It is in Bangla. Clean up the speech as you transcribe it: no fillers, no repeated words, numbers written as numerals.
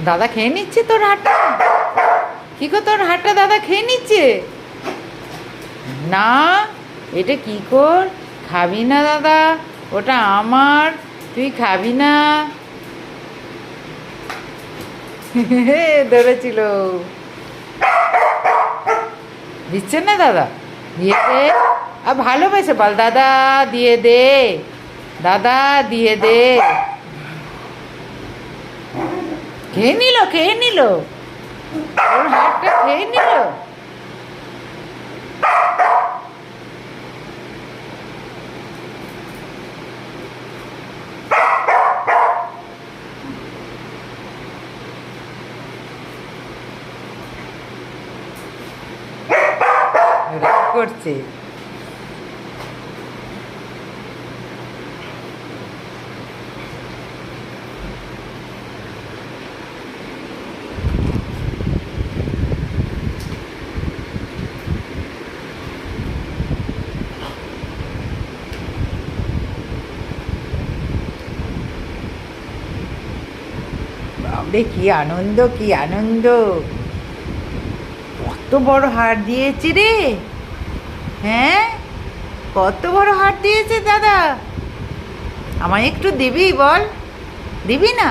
দাদা খেয়ে নিচ্ছে তোর হাটটা? কি গো, তোর হাটটা দাদা খেয়ে নিচ্ছে? না, এটা কি কর, খাবি না দাদা, ওটা আমার, তুই খাবি না। ধরেছিল। দিচ্ছে না দাদা? দিয়ে দে। আর ভালোবেসে বল, দাদা দিয়ে দে, দাদা দিয়ে দে। খেয়ে নিল, খেয়ে নিল, ওর হাতটা খেয়ে নিল। রাগ করছে। বাবরে কি আনন্দ, কি আনন্দ! কত বড় হার দিয়েছে রে! হ্যাঁ, কত বড় হার দিয়েছে দাদা। আমায় একটু দিবি বল, দিবি না?